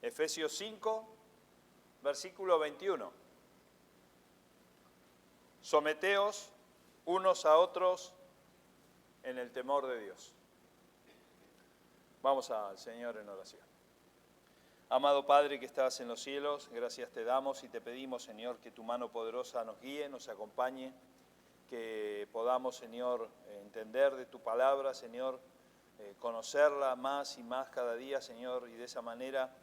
Efesios 5, versículo 21. Someteos unos a otros en el temor de Dios. Vamos al Señor en oración. Amado Padre que estás en los cielos, gracias te damos y te pedimos, Señor, que tu mano poderosa nos guíe, nos acompañe, que podamos, Señor, entender de tu palabra, Señor, conocerla más y más cada día, Señor, y de esa manera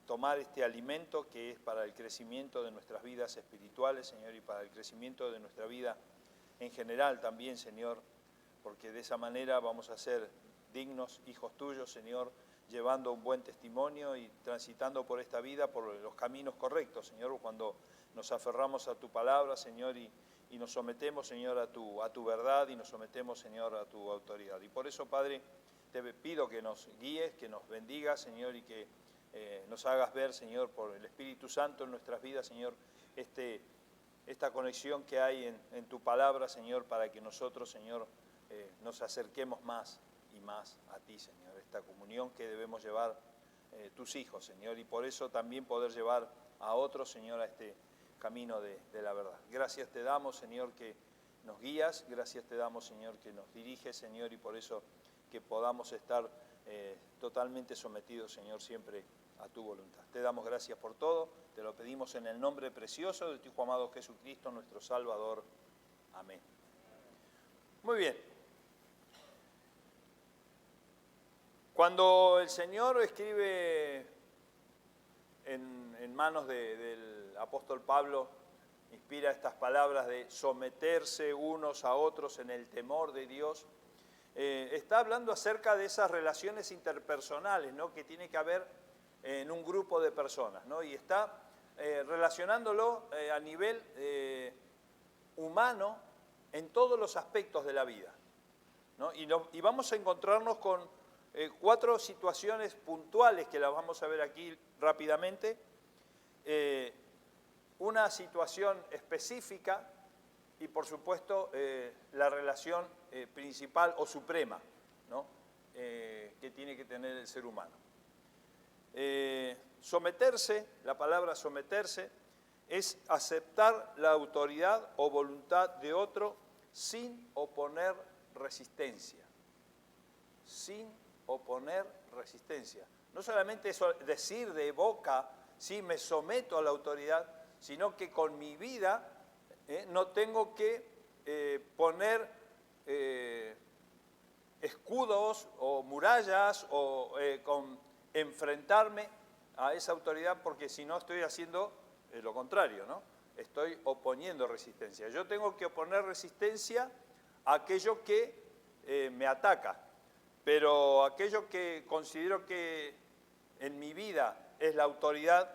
tomar este alimento que es para el crecimiento de nuestras vidas espirituales, Señor, y para el crecimiento de nuestra vida en general también, Señor, porque de esa manera vamos a ser dignos hijos tuyos, Señor, llevando un buen testimonio y transitando por esta vida por los caminos correctos, Señor, cuando nos aferramos a tu palabra, Señor, y nos sometemos, Señor, a tu verdad y nos sometemos, Señor, a tu autoridad. Y por eso, Padre, te pido que nos guíes, que nos bendigas, Señor, y que nos hagas ver, Señor, por el Espíritu Santo en nuestras vidas, Señor, esta conexión que hay en tu palabra, Señor, para que nosotros, Señor, nos acerquemos más y más a ti, Señor, esta comunión que debemos llevar tus hijos, Señor, y por eso también poder llevar a otros, Señor, a este camino de la verdad. Gracias te damos, Señor, que nos guías, gracias te damos, Señor, que nos diriges, Señor, y por eso que podamos estar totalmente sometidos, Señor, siempre a tu voluntad. Te damos gracias por todo, te lo pedimos en el nombre precioso de tu Hijo amado Jesucristo, nuestro Salvador. Amén. Muy bien. Cuando el Señor escribe en manos del apóstol Pablo, inspira estas palabras de someterse unos a otros en el temor de Dios, está hablando acerca de esas relaciones interpersonales, ¿no?, que tiene que haber en un grupo de personas, ¿no? Y está relacionándolo a nivel humano en todos los aspectos de la vida, ¿no? Y vamos a encontrarnos con 4 situaciones puntuales que las vamos a ver aquí rápidamente. Una situación específica y, por supuesto, la relación principal o suprema, ¿no?, que tiene que tener el ser humano. Someterse, la palabra someterse, es aceptar la autoridad o voluntad de otro sin oponer resistencia. Sin oponer resistencia. No solamente eso, decir de boca, sí, me someto a la autoridad, sino que con mi vida no tengo que poner escudos o murallas o enfrentarme a esa autoridad, porque si no estoy haciendo lo contrario, ¿no? Estoy oponiendo resistencia. Yo tengo que oponer resistencia a aquello que me ataca. Pero aquello que considero que en mi vida es la autoridad,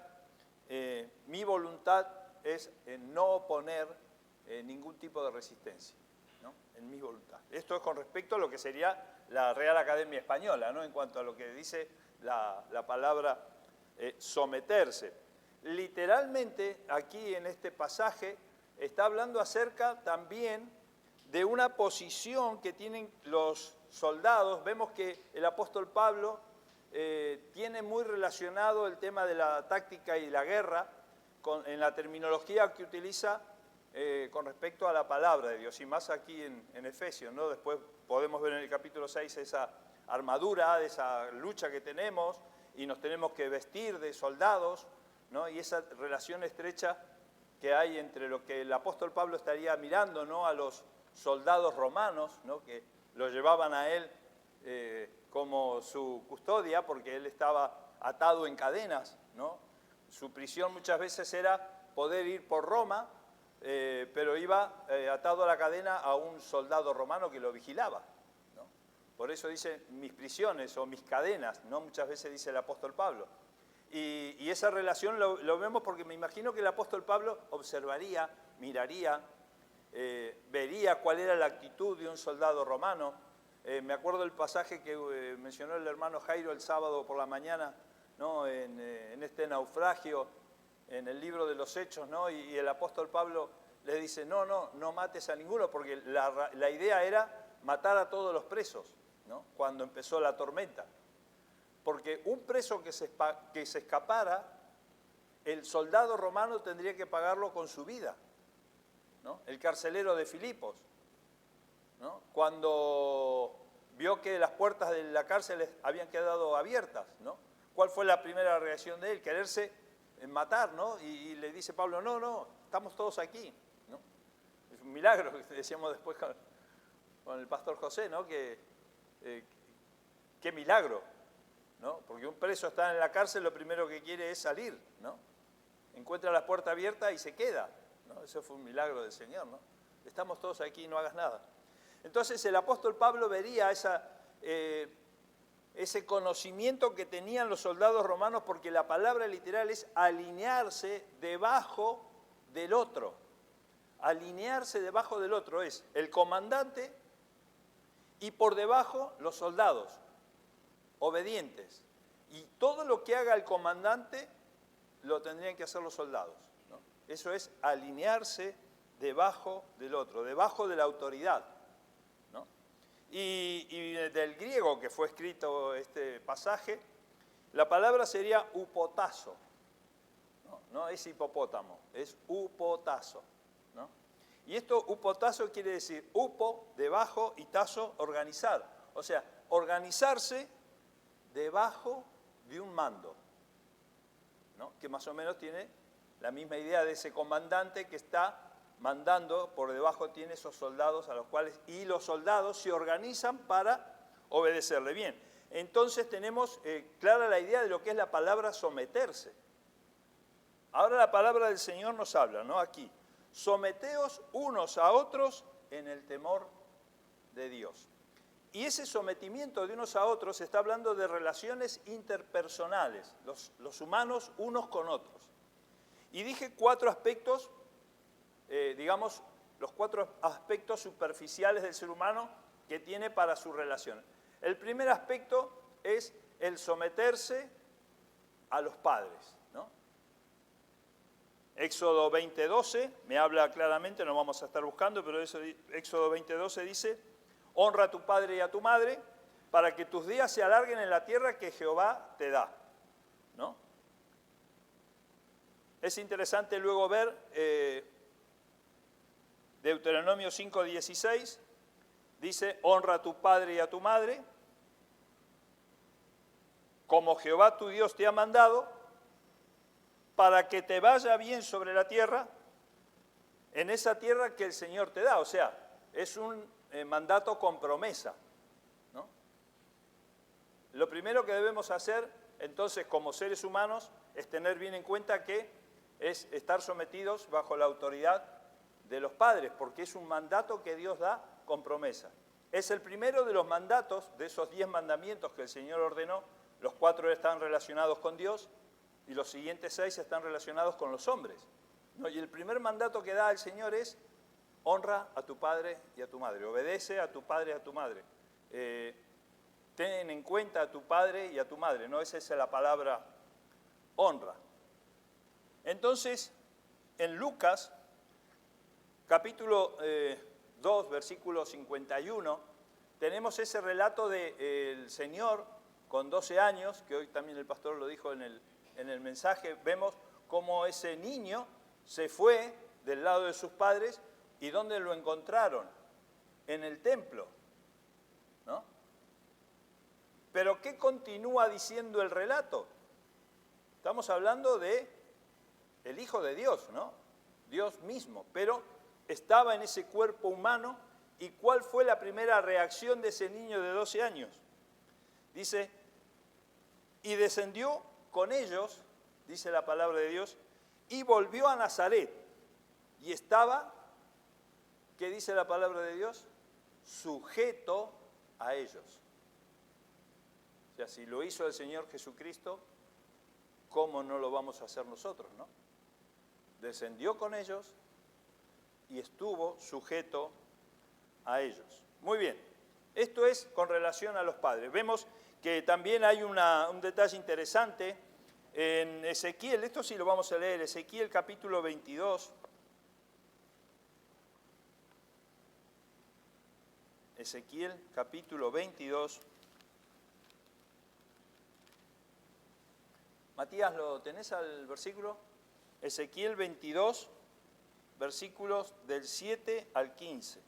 mi voluntad es no oponer ningún tipo de resistencia, ¿no?, en mi voluntad. Esto es con respecto a lo que sería la Real Academia Española, ¿no?, en cuanto a lo que dice la palabra someterse. Literalmente, aquí en este pasaje, está hablando acerca también de una posición que tienen los soldados. Vemos que el apóstol Pablo tiene muy relacionado el tema de la táctica y la guerra en la terminología que utiliza con respecto a la palabra de Dios, y más aquí en Efesios, ¿no? Después podemos ver en el capítulo 6 esa armadura, de esa lucha que tenemos, y nos tenemos que vestir de soldados, ¿no?, y esa relación estrecha que hay entre lo que el apóstol Pablo estaría mirando, ¿no?, a los soldados romanos, ¿no?, que lo llevaban a él como su custodia, porque él estaba atado en cadenas, ¿no? Su prisión muchas veces era poder ir por Roma, pero iba atado a la cadena a un soldado romano que lo vigilaba, ¿no? Por eso dice mis prisiones o mis cadenas, ¿no?, muchas veces dice el apóstol Pablo. Y esa relación lo vemos porque me imagino que el apóstol Pablo observaría, miraría, vería cuál era la actitud de un soldado romano. Me acuerdo del pasaje que mencionó el hermano Jairo el sábado por la mañana, ¿no?, en este naufragio, en el libro de los Hechos, ¿no?, y el apóstol Pablo le dice, no mates a ninguno, porque la idea era matar a todos los presos, ¿no?, cuando empezó la tormenta. Porque porque un preso que se escapara, el soldado romano tendría que pagarlo con su vida, ¿no? El carcelero de Filipos, ¿no? Cuando vio que las puertas de la cárcel habían quedado abiertas, ¿no? ¿Cuál fue la primera reacción de él? Quererse matar, ¿no? Y le dice Pablo, no, no, estamos todos aquí, ¿no? Es un milagro, que decíamos después con el pastor José, ¿no? Qué milagro, ¿no? Porque un preso está en la cárcel, lo primero que quiere es salir, ¿no? Encuentra la puerta abierta y se queda, ¿no? Eso fue un milagro del Señor, ¿no? Estamos todos aquí, no hagas nada. Entonces el apóstol Pablo vería ese conocimiento que tenían los soldados romanos, porque la palabra literal es alinearse debajo del otro. Alinearse debajo del otro es el comandante y por debajo los soldados, obedientes. Y todo lo que haga el comandante lo tendrían que hacer los soldados, ¿no? Eso es alinearse debajo del otro, debajo de la autoridad, ¿no? Y del griego que fue escrito este pasaje, la palabra sería upotazo, ¿no? No es hipopótamo, es upotazo, ¿no? Y esto upotazo quiere decir upo, debajo, y tazo, organizar. O sea, organizarse debajo de un mando, ¿no? Que más o menos tiene la misma idea de ese comandante que está mandando, por debajo tiene esos soldados a los cuales, y los soldados se organizan para obedecerle. Bien, entonces tenemos clara la idea de lo que es la palabra someterse. Ahora la palabra del Señor nos habla, ¿no? Aquí, someteos unos a otros en el temor de Dios. Y ese sometimiento de unos a otros está hablando de relaciones interpersonales, los humanos unos con otros. Y dije 4 aspectos, digamos, los 4 aspectos superficiales del ser humano que tiene para su relación. El primer aspecto es el someterse a los padres, ¿no? Éxodo 20:12 me habla claramente, no vamos a estar buscando, pero eso, Éxodo 20:12 dice: honra a tu padre y a tu madre para que tus días se alarguen en la tierra que Jehová te da, ¿no? Es interesante luego ver Deuteronomio 5:16, dice: honra a tu padre y a tu madre, como Jehová tu Dios te ha mandado, para que te vaya bien sobre la tierra, en esa tierra que el Señor te da. O sea, es un mandato con promesa, ¿no? Lo primero que debemos hacer, entonces, como seres humanos, es tener bien en cuenta que es estar sometidos bajo la autoridad de los padres, porque es un mandato que Dios da con promesa. Es el primero de los mandatos, de esos 10 mandamientos que el Señor ordenó. Los 4 están relacionados con Dios y los siguientes 6 están relacionados con los hombres, ¿no? Y el primer mandato que da el Señor es: honra a tu padre y a tu madre, obedece a tu padre y a tu madre, ten en cuenta a tu padre y a tu madre, ¿no? Esa es la palabra honra. Entonces, en Lucas, capítulo 2, versículo 51, tenemos ese relato del Señor con 12 años, que hoy también el pastor lo dijo en el mensaje. Vemos cómo ese niño se fue del lado de sus padres. ¿Y dónde lo encontraron? En el templo, ¿no? Pero ¿qué continúa diciendo el relato? Estamos hablando de el Hijo de Dios, ¿no? Dios mismo, pero estaba en ese cuerpo humano. ¿Y cuál fue la primera reacción de ese niño de 12 años? Dice: y descendió con ellos, dice la palabra de Dios, y volvió a Nazaret. Y estaba, ¿qué dice la palabra de Dios? Sujeto a ellos. O sea, si lo hizo el Señor Jesucristo, ¿cómo no lo vamos a hacer nosotros, no? Descendió con ellos y estuvo sujeto a ellos. Muy bien, esto es con relación a los padres. Vemos que también hay un detalle interesante en Ezequiel. Esto sí lo vamos a leer, Ezequiel capítulo 22. Ezequiel capítulo 22. Matías, ¿lo tenés al versículo? Ezequiel 22, versículos del 7 al 15.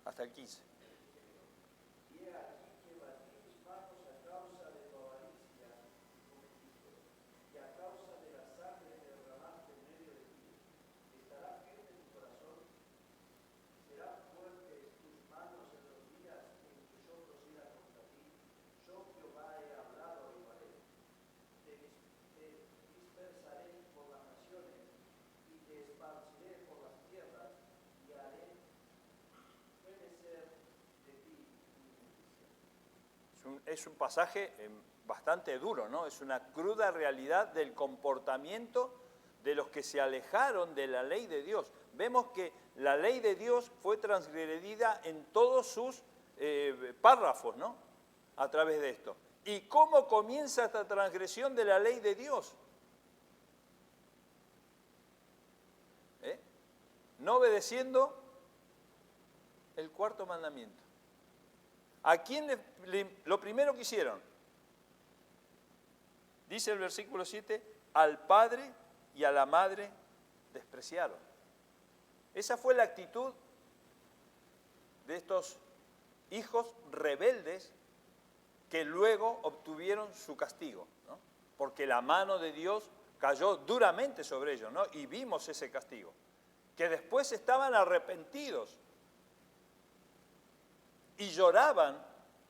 Hasta el 15. Es un pasaje bastante duro, ¿no? Es una cruda realidad del comportamiento de los que se alejaron de la ley de Dios. Vemos que la ley de Dios fue transgredida en todos sus párrafos, ¿no? A través de esto. ¿Y cómo comienza esta transgresión de la ley de Dios? No obedeciendo el cuarto mandamiento. ¿A quién lo primero que hicieron? Dice el versículo 7, al padre y a la madre despreciaron. Esa fue la actitud de estos hijos rebeldes que luego obtuvieron su castigo, ¿no? Porque la mano de Dios cayó duramente sobre ellos, ¿no? Y vimos ese castigo, que después estaban arrepentidos y lloraban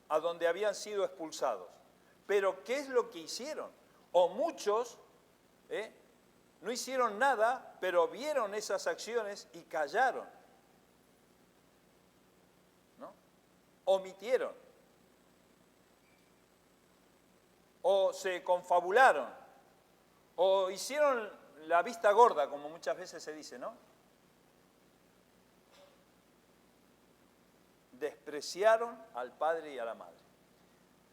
a donde habían sido expulsados. Pero ¿qué es lo que hicieron? O muchos no hicieron nada, pero vieron esas acciones y callaron, ¿no? Omitieron. O se confabularon. O hicieron la vista gorda, como muchas veces se dice, ¿no? Despreciaron al padre y a la madre.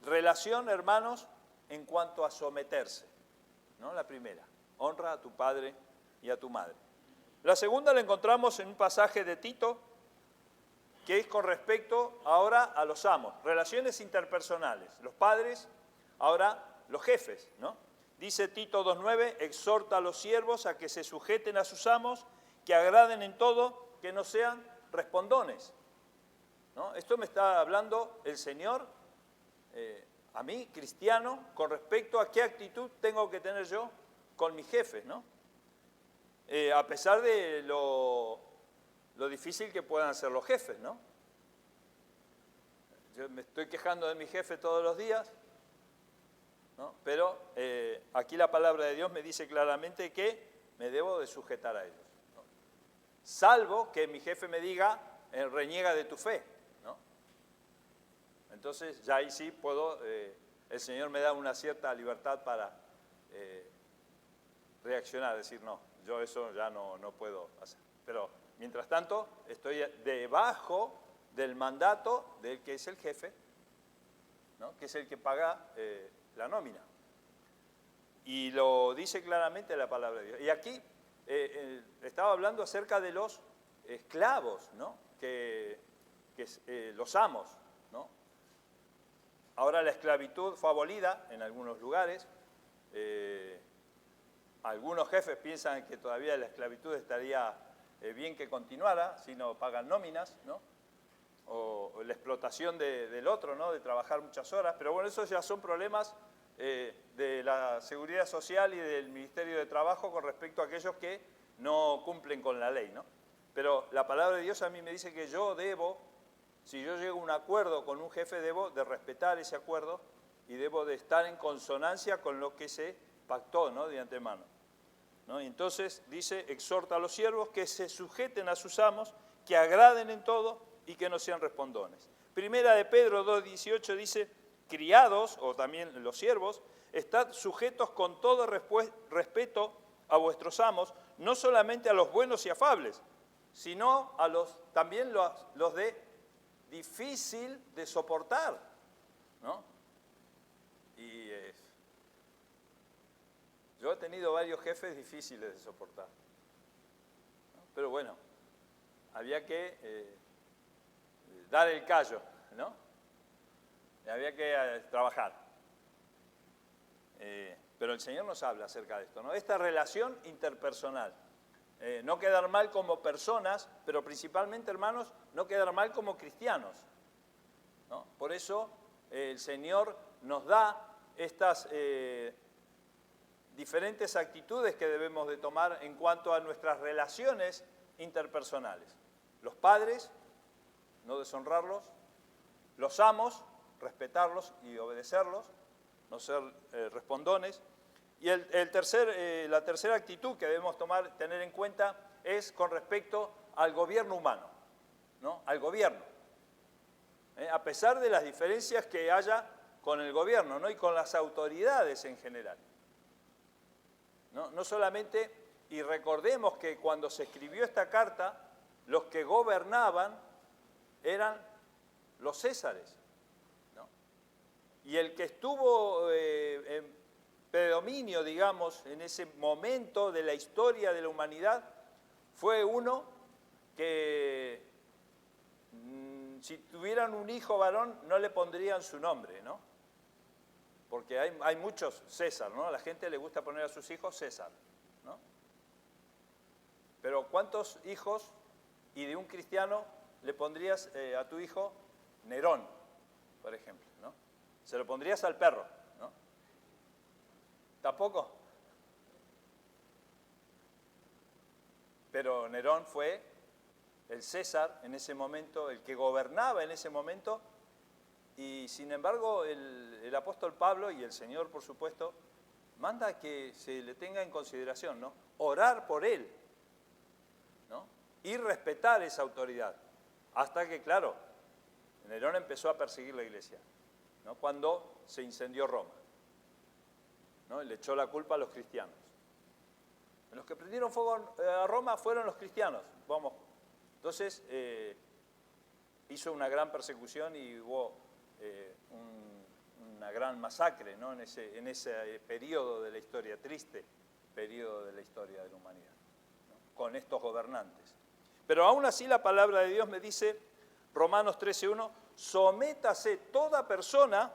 Relación, hermanos, en cuanto a someterse, ¿no? La primera, honra a tu padre y a tu madre. La segunda la encontramos en un pasaje de Tito, que es con respecto ahora a los amos, relaciones interpersonales, los padres, ahora los jefes, ¿no? Dice Tito 2:9, exhorta a los siervos a que se sujeten a sus amos, que agraden en todo, que no sean respondones, ¿no? Esto me está hablando el Señor a mí, cristiano, con respecto a qué actitud tengo que tener yo con mis jefes, ¿no? A pesar de lo difícil que puedan ser los jefes, ¿no? Yo me estoy quejando de mi jefe todos los días, ¿no? Pero aquí la palabra de Dios me dice claramente que me debo de sujetar a ellos, ¿no? Salvo que mi jefe me diga, reniega de tu fe, ¿no? Entonces ya ahí sí puedo, el Señor me da una cierta libertad para reaccionar, decir no, yo eso ya no puedo hacer. Pero mientras tanto estoy debajo del mandato del que es el jefe, ¿no? Que es el que paga la nómina. Y lo dice claramente la palabra de Dios. Y aquí estaba hablando acerca de los esclavos, ¿no? Los amos, ¿no? Ahora la esclavitud fue abolida en algunos lugares. Algunos jefes piensan que todavía la esclavitud estaría bien que continuara si no pagan nóminas, ¿no? o la explotación del otro, ¿no? De trabajar muchas horas, pero bueno, esos ya son problemas de la Seguridad Social y del Ministerio de Trabajo con respecto a aquellos que no cumplen con la ley, ¿no? Pero la palabra de Dios a mí me dice que yo debo, si yo llego a un acuerdo con un jefe, debo de respetar ese acuerdo y debo de estar en consonancia con lo que se pactó, ¿no? De antemano, ¿no? Y entonces dice, exhorta a los siervos que se sujeten a sus amos, que agraden en todo y que no sean respondones. Primera de Pedro 2:18 dice, criados, o también los siervos, estad sujetos con todo respeto a vuestros amos, no solamente a los buenos y afables, sino a también los de difícil de soportar, ¿no? Y yo he tenido varios jefes difíciles de soportar, ¿no? Pero bueno, había que dar el callo, ¿no? Y había que trabajar. Pero el Señor nos habla acerca de esto, ¿no? Esta relación interpersonal. No quedar mal como personas, pero principalmente, hermanos, no quedar mal como cristianos, ¿no? Por eso el Señor nos da estas diferentes actitudes que debemos de tomar en cuanto a nuestras relaciones interpersonales. Los padres, no deshonrarlos; los amos, respetarlos y obedecerlos, no ser respondones. Y la tercera actitud que debemos tener en cuenta es con respecto al gobierno humano, ¿no? Al gobierno. A pesar de las diferencias que haya con el gobierno, ¿no? Y con las autoridades en general. No solamente, y recordemos que cuando se escribió esta carta, los que gobernaban eran los césares, ¿no? Y el que estuvo en predominio, digamos, en ese momento de la historia de la humanidad, fue uno que, si tuvieran un hijo varón, no le pondrían su nombre, ¿no? Porque hay muchos César, ¿no? A la gente le gusta poner a sus hijos César, ¿no? Pero ¿cuántos hijos y de un cristiano le pondrías a tu hijo Nerón, por ejemplo, ¿no? Se lo pondrías al perro, ¿no? ¿Tampoco? Pero Nerón fue el César en ese momento, el que gobernaba en ese momento, y sin embargo el apóstol Pablo y el Señor, por supuesto, manda que se le tenga en consideración, ¿no? Orar por él, ¿no? Y respetar esa autoridad. Hasta que, claro, Nerón empezó a perseguir la iglesia, ¿no? Cuando se incendió Roma, ¿no? Y le echó la culpa a los cristianos. Los que prendieron fuego a Roma fueron los cristianos. Vamos. Entonces, hizo una gran persecución y hubo una gran masacre, ¿no? en ese periodo de la historia, triste periodo de la historia de la humanidad, ¿no? Con estos gobernantes. Pero aún así la palabra de Dios me dice, Romanos 13:1, sométase toda persona,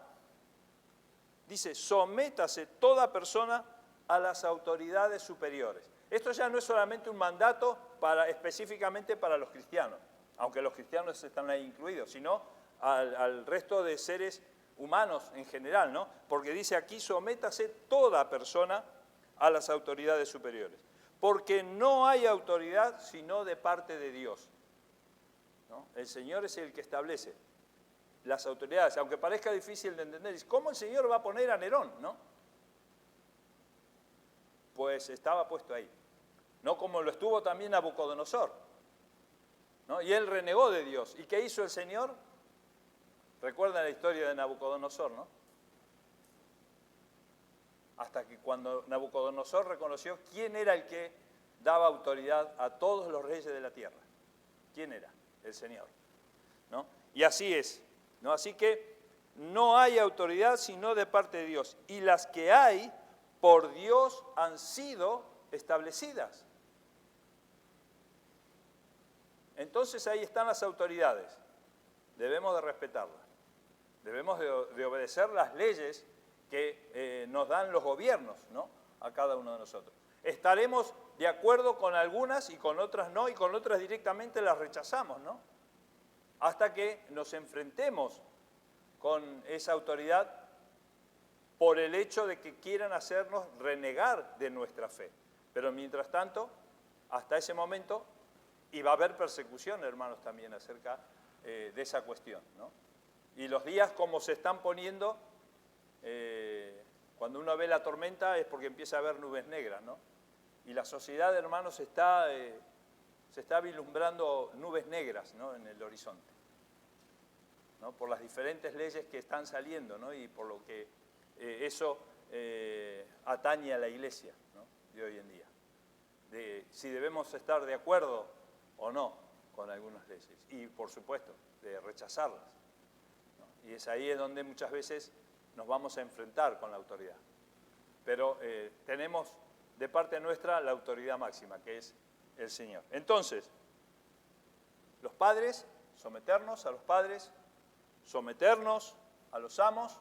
dice, sométase toda persona a las autoridades superiores. Esto ya no es solamente un mandato específicamente para los cristianos, aunque los cristianos están ahí incluidos, sino al resto de seres humanos en general, ¿no? Porque dice aquí, sométase toda persona a las autoridades superiores. Porque no hay autoridad sino de parte de Dios, ¿no? El Señor es el que establece las autoridades, aunque parezca difícil de entender. ¿Cómo el Señor va a poner a Nerón, no? Pues estaba puesto ahí. No como lo estuvo también Nabucodonosor, ¿no? Y él renegó de Dios. ¿Y qué hizo el Señor? Recuerdan la historia de Nabucodonosor, ¿no? Hasta que cuando Nabucodonosor reconoció quién era el que daba autoridad a todos los reyes de la tierra. ¿Quién era? El Señor, ¿no? Y así es, ¿no? Así que no hay autoridad sino de parte de Dios. Y las que hay, por Dios han sido establecidas. Entonces ahí están las autoridades. Debemos de respetarlas. Debemos de obedecer las leyes que nos dan los gobiernos, ¿no? A cada uno de nosotros. Estaremos de acuerdo con algunas y con otras no, y con otras directamente las rechazamos, ¿no? hasta que nos enfrentemos con esa autoridad por el hecho de que quieran hacernos renegar de nuestra fe. Pero mientras tanto, hasta ese momento, y va a haber persecución, hermanos, también acerca de esa cuestión, ¿no? Y los días como se están poniendo, cuando uno ve la tormenta es porque empieza a haber nubes negras, ¿no? Y la sociedad, hermanos, se está vislumbrando nubes negras, ¿no?, en el horizonte, ¿no?, por las diferentes leyes que están saliendo, ¿no?, y por lo que eso atañe a la iglesia, ¿no?, de hoy en día. De si debemos estar de acuerdo o no con algunas leyes. Y, por supuesto, de rechazarlas, ¿no? Y es ahí donde muchas veces nos vamos a enfrentar con la autoridad. Pero tenemos de parte nuestra la autoridad máxima, que es el Señor. Entonces, los padres, someternos a los padres, someternos a los amos,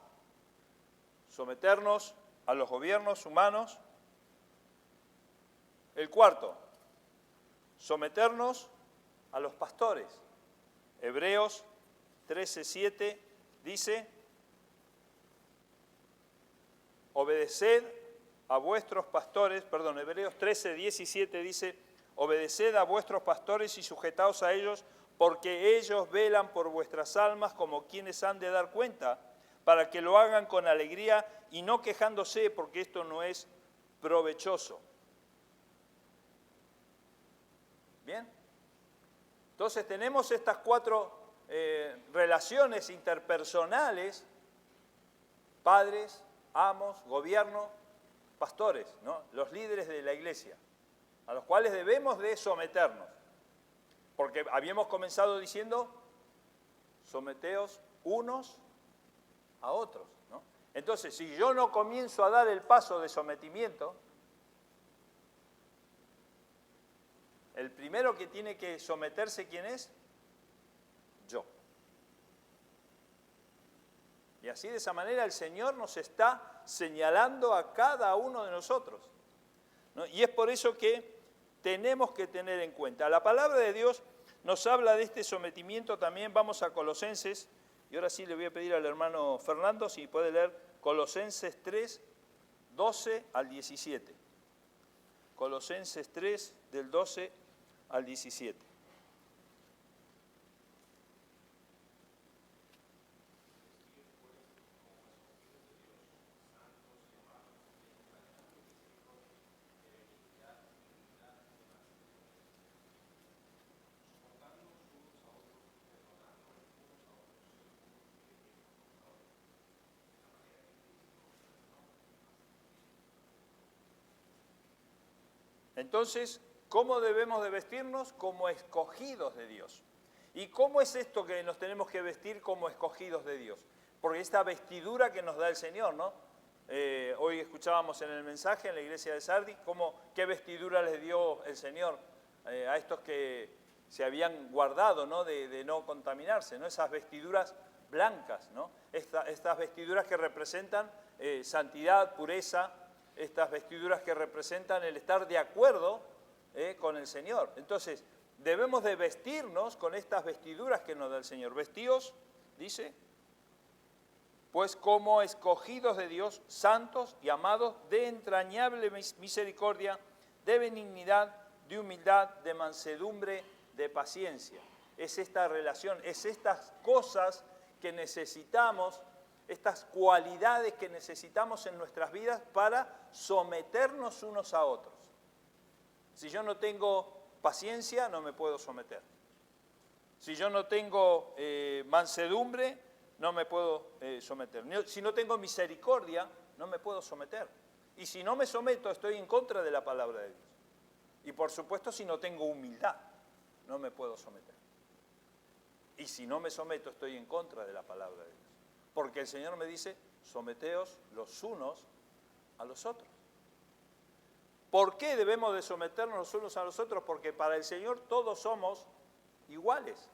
someternos a los gobiernos humanos. El cuarto, someternos a los pastores. Hebreos 13:7 dice: obedeced a vuestros pastores, Hebreos 13:17 dice: obedeced a vuestros pastores y sujetaos a ellos, porque ellos velan por vuestras almas como quienes han de dar cuenta, para que lo hagan con alegría y no quejándose, porque esto no es provechoso. ¿Bien? Entonces tenemos estas cuatro relaciones interpersonales: padres, amos, gobierno, pastores, ¿no?, los líderes de la iglesia, a los cuales debemos de someternos. Porque habíamos comenzado diciendo: someteos unos a otros, ¿no? Entonces, si yo no comienzo a dar el paso de sometimiento, el primero que tiene que someterse, ¿quién es? Yo. Y así, de esa manera, el Señor nos está señalando a cada uno de nosotros, ¿no? Y es por eso que tenemos que tener en cuenta. La palabra de Dios nos habla de este sometimiento también. Vamos a Colosenses, y ahora sí le voy a pedir al hermano Fernando si puede leer Colosenses 3, 12 al 17. Colosenses 3, del 12 al 17. Entonces, ¿cómo debemos de vestirnos? Como escogidos de Dios. ¿Y cómo es esto que nos tenemos que vestir como escogidos de Dios? Porque esta vestidura que nos da el Señor, ¿no? Hoy escuchábamos en el mensaje en la iglesia de Sardis qué vestidura les dio el Señor a estos que se habían guardado, ¿no?, de no contaminarse, ¿no? Esas vestiduras blancas, ¿no? Estas vestiduras que representan santidad, pureza, estas vestiduras que representan el estar de acuerdo con el Señor. Entonces, debemos de vestirnos con estas vestiduras que nos da el Señor. Vestíos, dice, pues como escogidos de Dios, santos y amados, de entrañable misericordia, de benignidad, de humildad, de mansedumbre, de paciencia. Es esta relación, es estas cosas que necesitamos, estas cualidades que necesitamos en nuestras vidas para someternos unos a otros. Si yo no tengo paciencia, no me puedo someter. Si yo no tengo mansedumbre, no me puedo someter. Si no tengo misericordia, no me puedo someter. Y si no me someto, estoy en contra de la palabra de Dios. Y por supuesto, si no tengo humildad, no me puedo someter. Y si no me someto, estoy en contra de la palabra de Dios. Porque el Señor me dice: someteos los unos a los otros. ¿Por qué debemos de someternos los unos a los otros? Porque para el Señor todos somos iguales.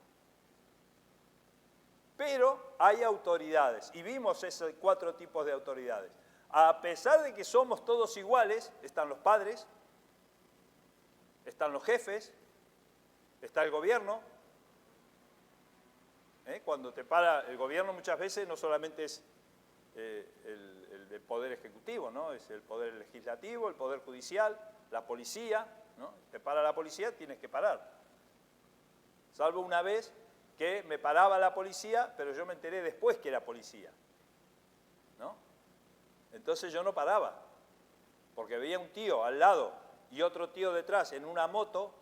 Pero hay autoridades, y vimos esos 4 tipos de autoridades. A pesar de que somos todos iguales, están los padres, están los jefes, está el gobierno, cuando te para el gobierno muchas veces no solamente es el poder ejecutivo, ¿no? Es el poder legislativo, el poder judicial, la policía, ¿no? Te para la policía, tienes que parar. Salvo una vez que me paraba la policía, pero yo me enteré después que era policía, ¿no? Entonces yo no paraba, porque veía un tío al lado y otro tío detrás en una moto,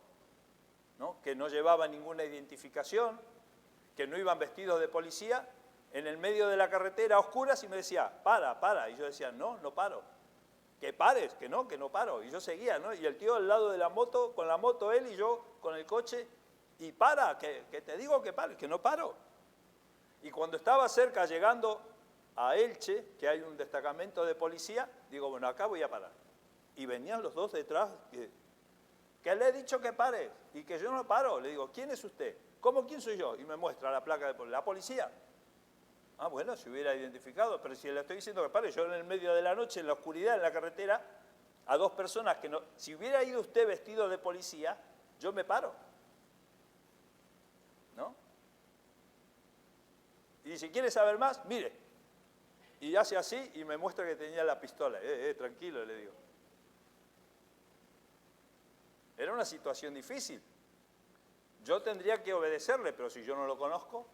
¿no? Que no llevaba ninguna identificación, que no iban vestidos de policía, en el medio de la carretera a oscuras y me decía, para. Y yo decía, no paro. Que pares, que no paro. Y yo seguía, ¿no? Y el tío al lado de la moto, con la moto él y yo con el coche, y que te digo que pares, que no paro. Y cuando estaba cerca, llegando a Elche, que hay un destacamento de policía, digo, bueno, acá voy a parar. Y venían los dos detrás, que le he dicho que pare, y que yo no paro. Le digo, ¿quién es usted? ¿Cómo quién soy yo? Y me muestra la placa de la policía. Ah, bueno, si hubiera identificado, pero si le estoy diciendo que pare, yo en el medio de la noche, en la oscuridad, en la carretera, a dos personas que no... Si hubiera ido usted vestido de policía, yo me paro, ¿no? Y si quiere saber más, mire. Y hace así y me muestra que tenía la pistola. Tranquilo, le digo. Era una situación difícil. Yo tendría que obedecerle, pero si yo no lo conozco...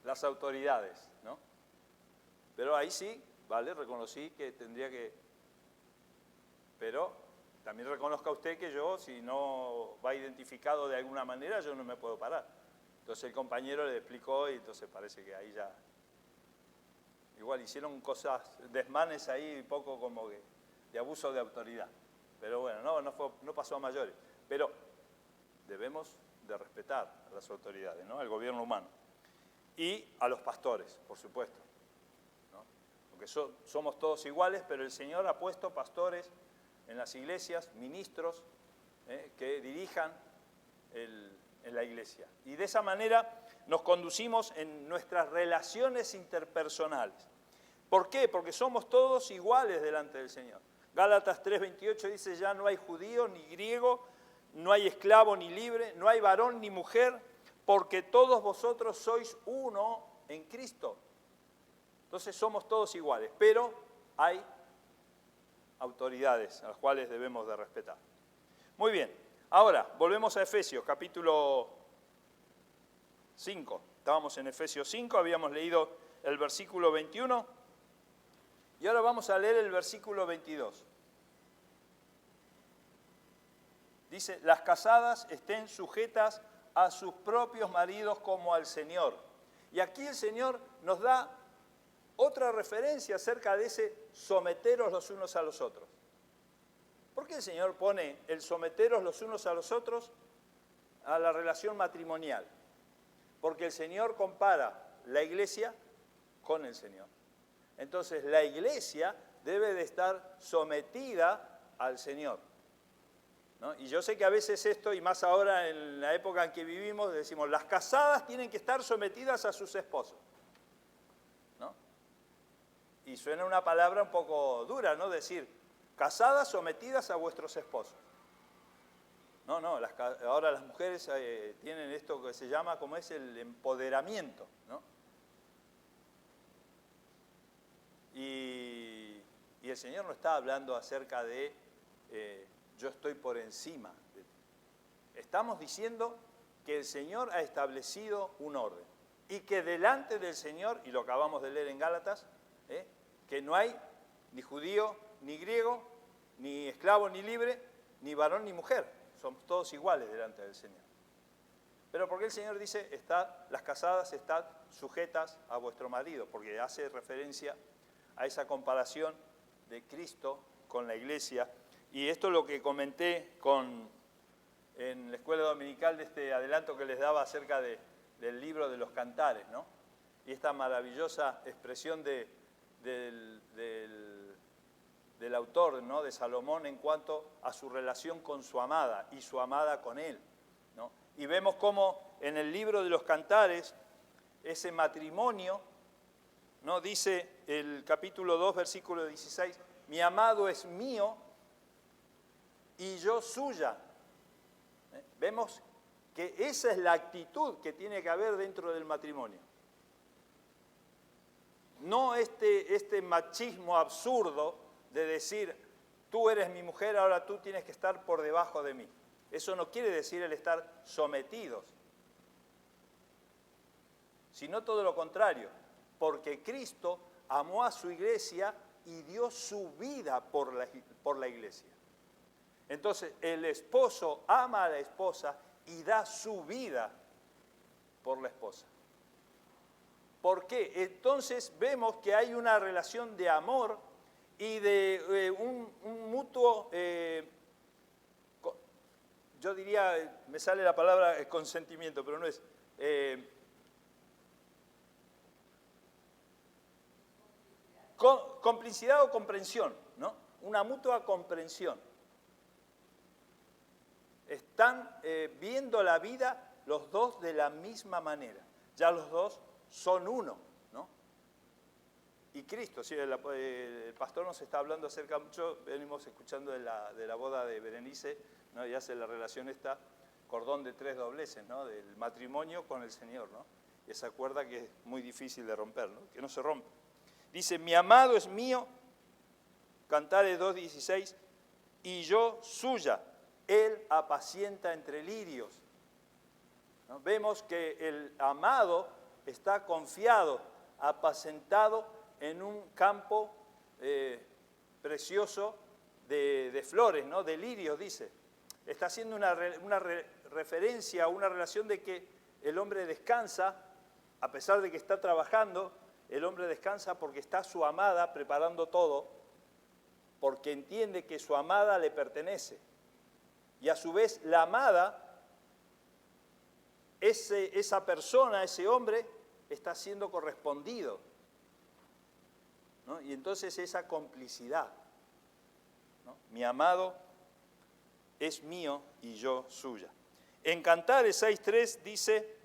Las autoridades, ¿no? Pero ahí sí, ¿vale? Reconocí que tendría que... Pero también reconozca usted que yo, si no va identificado de alguna manera, yo no me puedo parar. Entonces el compañero le explicó y entonces parece que ahí ya... Igual hicieron cosas, desmanes ahí, un poco como que de abuso de autoridad. Pero bueno, no pasó a mayores. Pero debemos de respetar a las autoridades, ¿no? Al gobierno humano. Y a los pastores, por supuesto, ¿no? Porque somos todos iguales, pero el Señor ha puesto pastores en las iglesias, ministros, que dirijan en la iglesia. Y de esa manera nos conducimos en nuestras relaciones interpersonales. ¿Por qué? Porque somos todos iguales delante del Señor. Gálatas 3:28 dice, ya no hay judío ni griego, no hay esclavo ni libre, no hay varón ni mujer, porque todos vosotros sois uno en Cristo. Entonces somos todos iguales, pero hay autoridades a las cuales debemos de respetar. Muy bien, ahora volvemos a Efesios, capítulo 5. Estábamos en Efesios 5, habíamos leído el versículo 21, y ahora vamos a leer el versículo 22. Dice, las casadas estén sujetas a sus propios maridos como al Señor. Y aquí el Señor nos da otra referencia acerca de ese someteros los unos a los otros. ¿Por qué el Señor pone el someteros los unos a los otros a la relación matrimonial? Porque el Señor compara la iglesia con el Señor. Entonces la iglesia debe de estar sometida al Señor, ¿no? Y yo sé que a veces esto, y más ahora en la época en que vivimos, decimos, las casadas tienen que estar sometidas a sus esposos, ¿no? Y suena una palabra un poco dura, ¿no? Decir, casadas sometidas a vuestros esposos. No, ahora las mujeres tienen esto que se llama, como es el empoderamiento, ¿no? Y el Señor no está hablando acerca de... yo estoy por encima de ti. Estamos diciendo que el Señor ha establecido un orden y que delante del Señor, y lo acabamos de leer en Gálatas, que no hay ni judío ni griego, ni esclavo ni libre, ni varón ni mujer. Somos todos iguales delante del Señor. Pero ¿por qué el Señor dice, las casadas están sujetas a vuestro marido? Porque hace referencia a esa comparación de Cristo con la iglesia. Y esto es lo que comenté en la escuela dominical de este adelanto que les daba acerca del libro de los Cantares, ¿no? Y esta maravillosa expresión del autor, ¿no? De Salomón en cuanto a su relación con su amada y su amada con él, ¿no? Y vemos cómo en el libro de los Cantares ese matrimonio, ¿no? Dice el capítulo 2, versículo 16, mi amado es mío y yo suya. Vemos que esa es la actitud que tiene que haber dentro del matrimonio. No este machismo absurdo de decir, tú eres mi mujer, ahora tú tienes que estar por debajo de mí. Eso no quiere decir el estar sometidos, sino todo lo contrario, porque Cristo amó a su iglesia y dio su vida por la iglesia. Entonces, el esposo ama a la esposa y da su vida por la esposa. ¿Por qué? Entonces vemos que hay una relación de amor y de un mutuo, yo diría, me sale la palabra consentimiento, pero no es, complicidad o comprensión, ¿no? Una mutua comprensión. Están viendo la vida los dos de la misma manera. Ya los dos son uno, ¿no? Y Cristo, sí, el pastor nos está hablando acerca, mucho venimos escuchando de la boda de Berenice, ¿no? Y hace la relación esta, cordón de tres dobleces, ¿no? Del matrimonio con el Señor, ¿no? Y esa cuerda que es muy difícil de romper, ¿no? Que no se rompe. Dice, mi amado es mío, Cantares 2:16, y yo suya. Él apacienta entre lirios. ¿No? Vemos que el amado está confiado, apacentado en un campo precioso de flores, ¿no? De lirios, dice. Está haciendo una referencia a una relación de que el hombre descansa, a pesar de que está trabajando, el hombre descansa porque está su amada preparando todo, porque entiende que su amada le pertenece. Y a su vez la amada, esa persona, ese hombre, está siendo correspondido, ¿no? Y entonces esa complicidad, ¿no? Mi amado es mío y yo suya. En Cantares 6:3 dice,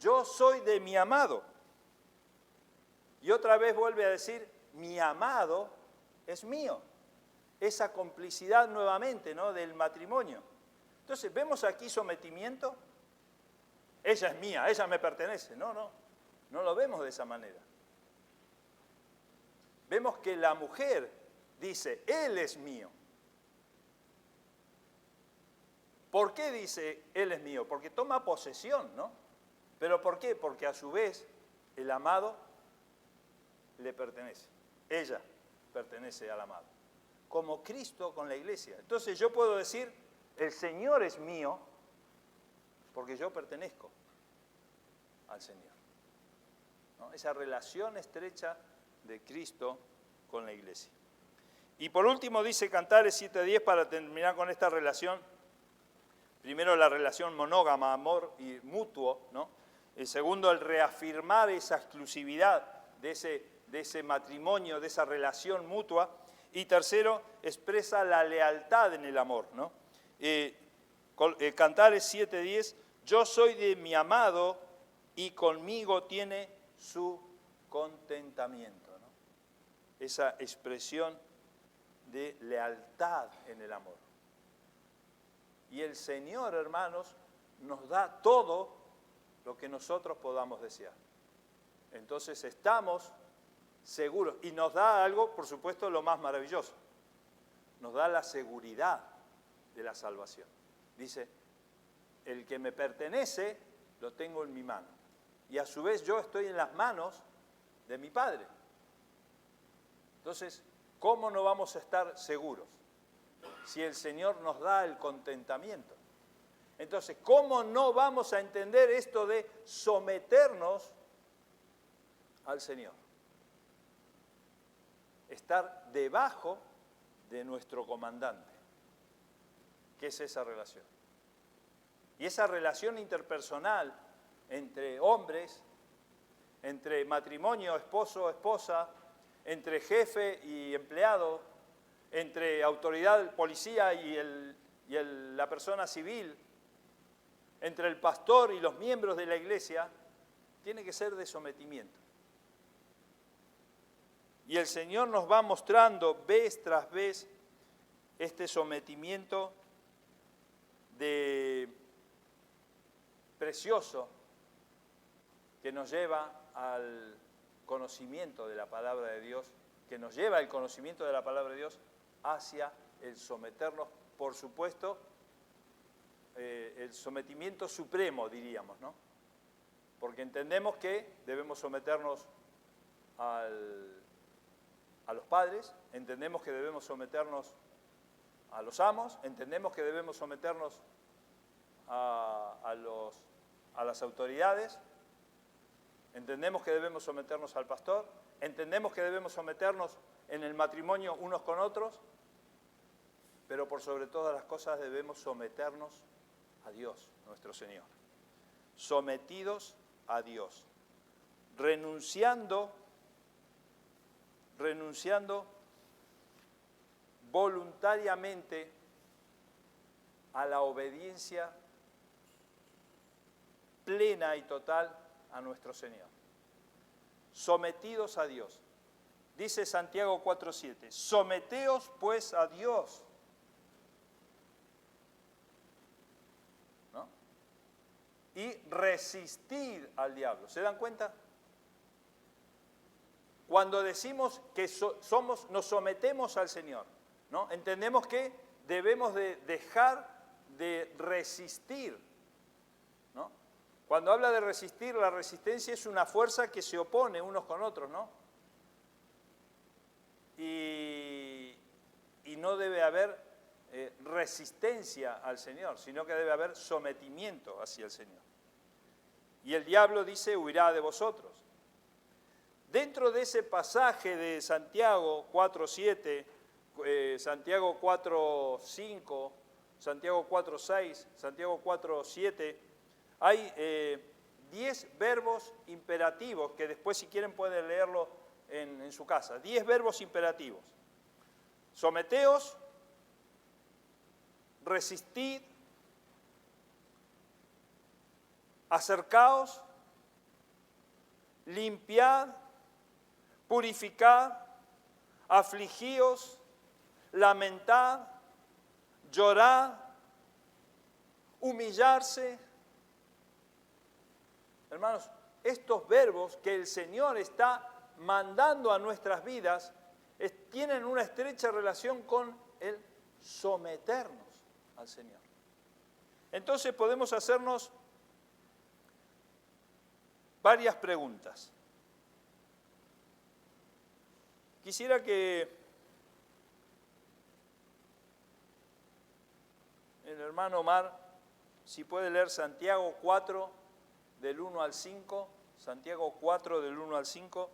yo soy de mi amado. Y otra vez vuelve a decir, mi amado es mío. Esa complicidad nuevamente, ¿no? Del matrimonio. Entonces, ¿vemos aquí sometimiento? Ella es mía, ella me pertenece. No lo vemos de esa manera. Vemos que la mujer dice, él es mío. ¿Por qué dice, él es mío? Porque toma posesión, ¿no? ¿Pero por qué? Porque a su vez el amado le pertenece. Ella pertenece al amado. Como Cristo con la iglesia. Entonces yo puedo decir, el Señor es mío porque yo pertenezco al Señor, ¿no? Esa relación estrecha de Cristo con la iglesia. Y por último dice Cantares 7:10 para terminar con esta relación. Primero la relación monógama, amor y mutuo, ¿no? El segundo, el reafirmar esa exclusividad de ese matrimonio, de esa relación mutua. Y tercero, expresa la lealtad en el amor, ¿no? Cantares 7:10, yo soy de mi amado y conmigo tiene su contentamiento, ¿no? Esa expresión de lealtad en el amor. Y el Señor, hermanos, nos da todo lo que nosotros podamos desear. Entonces estamos seguros. Y nos da algo, por supuesto, lo más maravilloso. Nos da la seguridad de la salvación. Dice, el que me pertenece, lo tengo en mi mano. Y a su vez yo estoy en las manos de mi Padre. Entonces, ¿cómo no vamos a estar seguros? Si el Señor nos da el contentamiento. Entonces, ¿cómo no vamos a entender esto de someternos al Señor? Estar debajo de nuestro comandante. ¿Qué es esa relación? Y esa relación interpersonal entre hombres, entre matrimonio, esposo, esposa, entre jefe y empleado, entre autoridad, policía y la persona civil, entre el pastor y los miembros de la iglesia, tiene que ser de sometimiento. Y el Señor nos va mostrando vez tras vez este sometimiento de precioso que nos lleva al conocimiento de la palabra de Dios, que nos lleva el conocimiento de la palabra de Dios hacia el someternos, por supuesto, el sometimiento supremo, diríamos, ¿no? Porque entendemos que debemos someternos a los padres, entendemos que debemos someternos a los amos, entendemos que debemos someternos a las autoridades, entendemos que debemos someternos al pastor, entendemos que debemos someternos en el matrimonio unos con otros, pero por sobre todas las cosas debemos someternos a Dios, nuestro Señor. Sometidos a Dios, renunciando voluntariamente a la obediencia plena y total a nuestro Señor. Sometidos a Dios. Dice Santiago 4:7, someteos pues a Dios. ¿No? Y resistid al diablo. ¿Se dan cuenta? Cuando decimos que nos sometemos al Señor, ¿no? Entendemos que debemos de dejar de resistir, ¿no? Cuando habla de resistir, la resistencia es una fuerza que se opone unos con otros, ¿no? Y no debe haber resistencia al Señor, sino que debe haber sometimiento hacia el Señor. Y el diablo dice, huirá de vosotros. Dentro de ese pasaje de Santiago 4:7, Santiago 4:5, Santiago 4:6, Santiago 4:7, hay 10 verbos imperativos, que después si quieren pueden leerlo en su casa. 10 verbos imperativos. Someteos, resistid, acercaos, limpiad, purificad, afligíos, lamentad, llorad, humillarse. Hermanos, estos verbos que el Señor está mandando a nuestras vidas tienen una estrecha relación con el someternos al Señor. Entonces podemos hacernos varias preguntas. Quisiera que el hermano Omar, si puede leer Santiago 4, del 1 al 5, Santiago 4, del 1 al 5.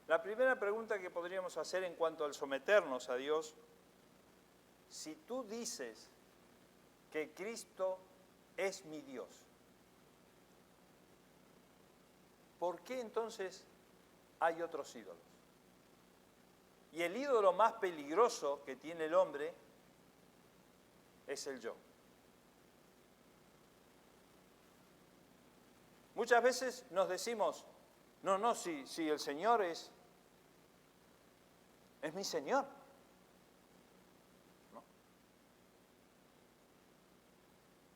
La primera pregunta que podríamos hacer en cuanto al someternos a Dios, si tú dices que Cristo es mi Dios, ¿por qué entonces hay otros ídolos? Y el ídolo más peligroso que tiene el hombre es el yo. Muchas veces nos decimos, no, si el Señor es mi Señor. ¿No?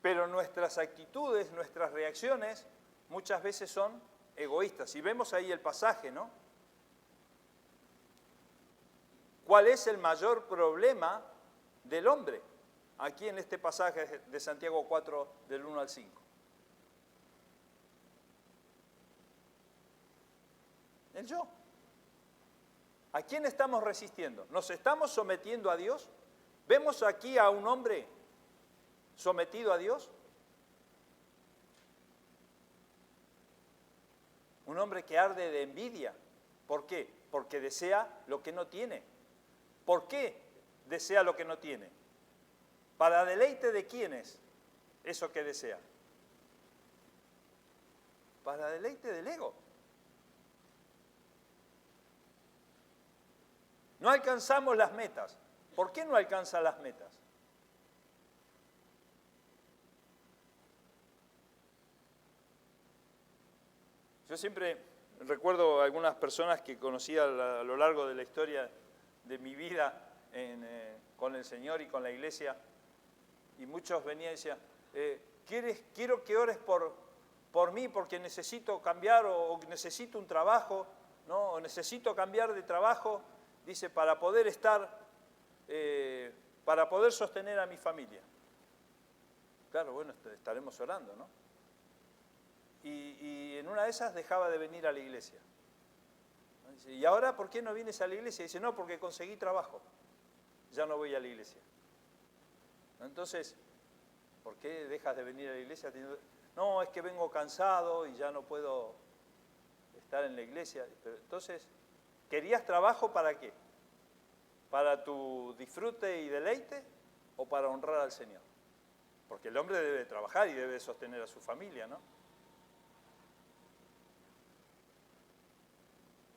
Pero nuestras actitudes, nuestras reacciones, muchas veces son egoístas. Y vemos ahí el pasaje, ¿no? ¿Cuál es el mayor problema del hombre? aquí en este pasaje de Santiago 4, del 1 al 5? El yo. ¿A quién estamos resistiendo? ¿Nos estamos sometiendo a Dios? ¿Vemos aquí a un hombre sometido a Dios? Un hombre que arde de envidia. ¿Por qué? Porque desea lo que no tiene. ¿Por qué desea lo que no tiene? ¿Para deleite de quién es eso que desea? Para deleite del ego. No alcanzamos las metas. ¿Por qué no alcanza las metas? Yo siempre recuerdo algunas personas que conocí a lo largo de la historia de mi vida con el Señor y con la iglesia, y muchos venían y decían, quiero que ores por mí porque necesito cambiar o necesito un trabajo, ¿no? O necesito cambiar de trabajo, dice, para poder para poder sostener a mi familia. Claro, bueno, estaremos orando, ¿no? Y en una de esas dejaba de venir a la iglesia. Dice, ¿y ahora por qué no vienes a la iglesia? Dice, no, porque conseguí trabajo, ya no voy a la iglesia. Entonces, ¿por qué dejas de venir a la iglesia? No, es que vengo cansado y ya no puedo estar en la iglesia. Pero entonces, ¿querías trabajo para qué? ¿Para tu disfrute y deleite o para honrar al Señor? Porque el hombre debe trabajar y debe sostener a su familia, ¿no?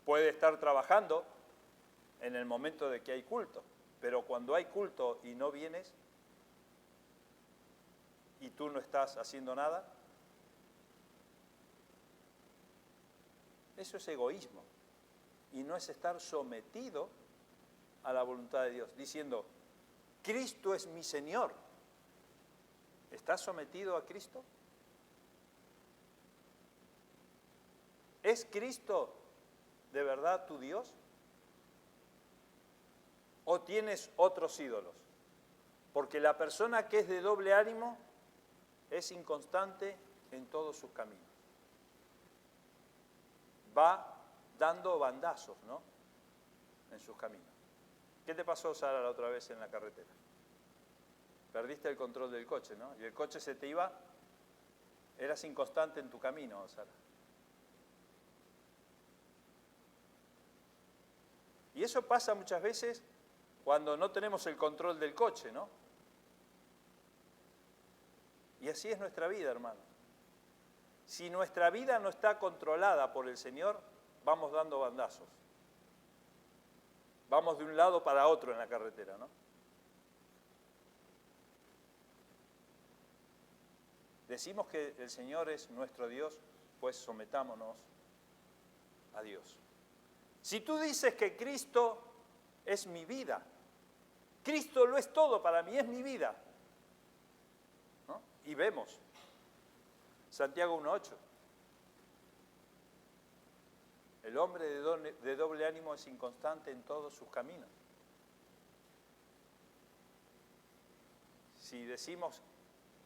Puede estar trabajando en el momento de que hay culto, pero cuando hay culto y no vienes y tú no estás haciendo nada, eso es egoísmo y no es estar sometido a la voluntad de Dios, diciendo, Cristo es mi Señor. ¿Estás sometido a Cristo? ¿Es Cristo de verdad tu Dios? ¿O tienes otros ídolos? Porque la persona que es de doble ánimo es inconstante en todos sus caminos. Va dando bandazos, ¿no? En sus caminos. ¿Qué te pasó, Sara, la otra vez en la carretera? Perdiste el control del coche, ¿no? Y el coche se te iba, eras inconstante en tu camino, Sara. Y eso pasa muchas veces cuando no tenemos el control del coche, ¿no? Y así es nuestra vida, hermano. Si nuestra vida no está controlada por el Señor, vamos dando bandazos. Vamos de un lado para otro en la carretera, ¿no? Decimos que el Señor es nuestro Dios, pues sometámonos a Dios. Si tú dices que Cristo es mi vida, Cristo lo es todo para mí, es mi vida, ¿no? Y vemos, Santiago 1:8, el hombre de doble ánimo es inconstante en todos sus caminos. Si decimos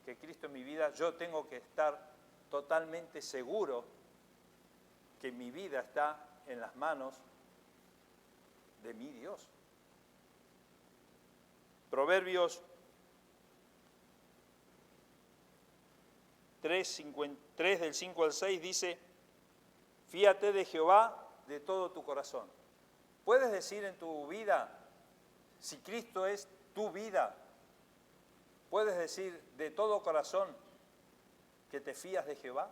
que Cristo es mi vida, yo tengo que estar totalmente seguro que mi vida está en las manos de mi Dios. Proverbios 3 del 5 al 6 dice, fíate de Jehová de todo tu corazón. ¿Puedes decir en tu vida, si Cristo es tu vida, puedes decir de todo corazón que te fías de Jehová?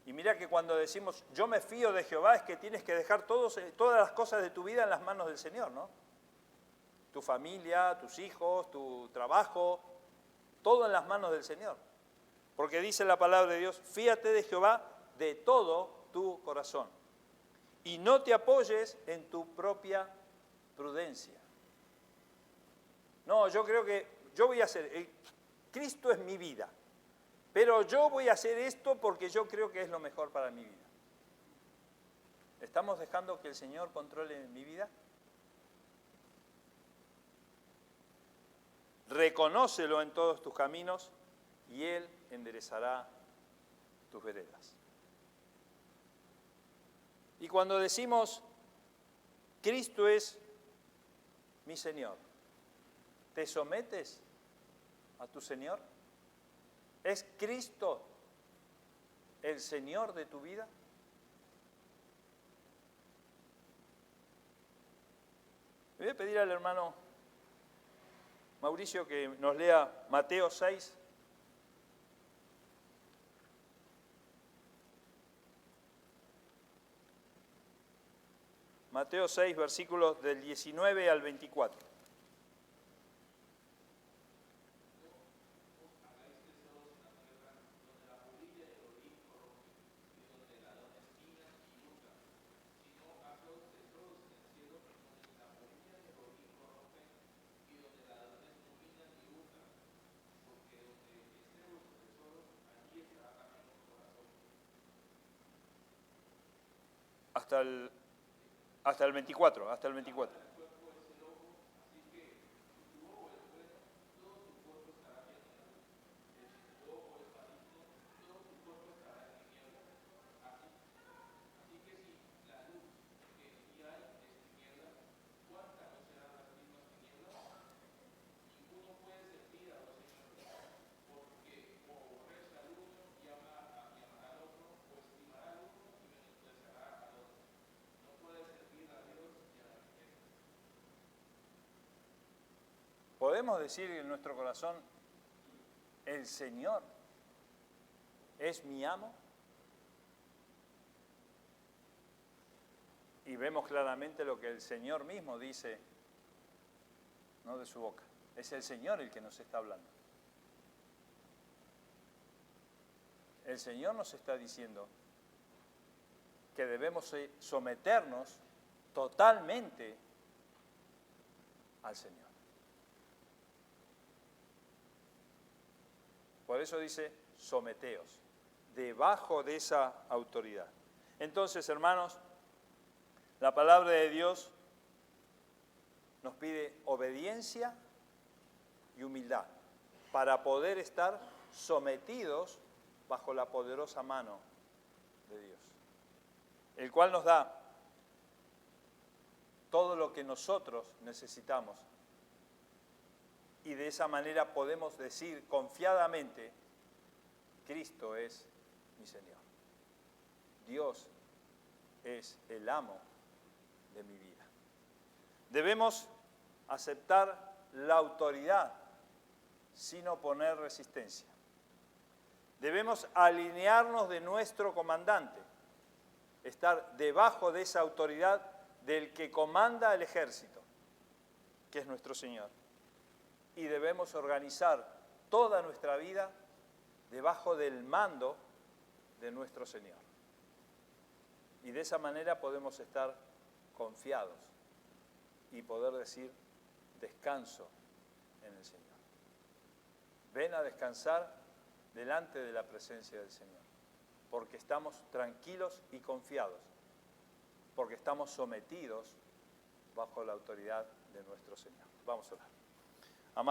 Y mira que cuando decimos, yo me fío de Jehová, es que tienes que dejar todas las cosas de tu vida en las manos del Señor, ¿no? Tu familia, tus hijos, tu trabajo, todo en las manos del Señor. Porque dice la palabra de Dios, fíate de Jehová de todo tu corazón. Y no te apoyes en tu propia prudencia. No, yo creo que yo voy a hacer, Cristo es mi vida. Pero yo voy a hacer esto porque yo creo que es lo mejor para mi vida. ¿Estamos dejando que el Señor controle mi vida? reconócelo en todos tus caminos y Él enderezará tus veredas. Y cuando decimos, Cristo es mi Señor, ¿te sometes a tu Señor? ¿Es Cristo el Señor de tu vida? Le voy a pedir al hermano Mauricio que nos lea Mateo 6. Mateo 6, versículos del 19 al 24. Hasta el 24, hasta el 24. ¿Podemos decir en nuestro corazón, el Señor es mi amo? Y vemos claramente lo que el Señor mismo dice, no de su boca. Es el Señor el que nos está hablando. El Señor nos está diciendo que debemos someternos totalmente al Señor. Por eso dice, someteos, debajo de esa autoridad. Entonces, hermanos, la palabra de Dios nos pide obediencia y humildad para poder estar sometidos bajo la poderosa mano de Dios, el cual nos da todo lo que nosotros necesitamos. Y de esa manera podemos decir confiadamente, Cristo es mi Señor. Dios es el amo de mi vida. Debemos aceptar la autoridad sin oponer resistencia. Debemos alinearnos de nuestro comandante, estar debajo de esa autoridad del que comanda el ejército, que es nuestro Señor. Y debemos organizar toda nuestra vida debajo del mando de nuestro Señor. Y de esa manera podemos estar confiados y poder decir, descanso en el Señor. Ven a descansar delante de la presencia del Señor, porque estamos tranquilos y confiados, porque estamos sometidos bajo la autoridad de nuestro Señor. Vamos a orar. Amado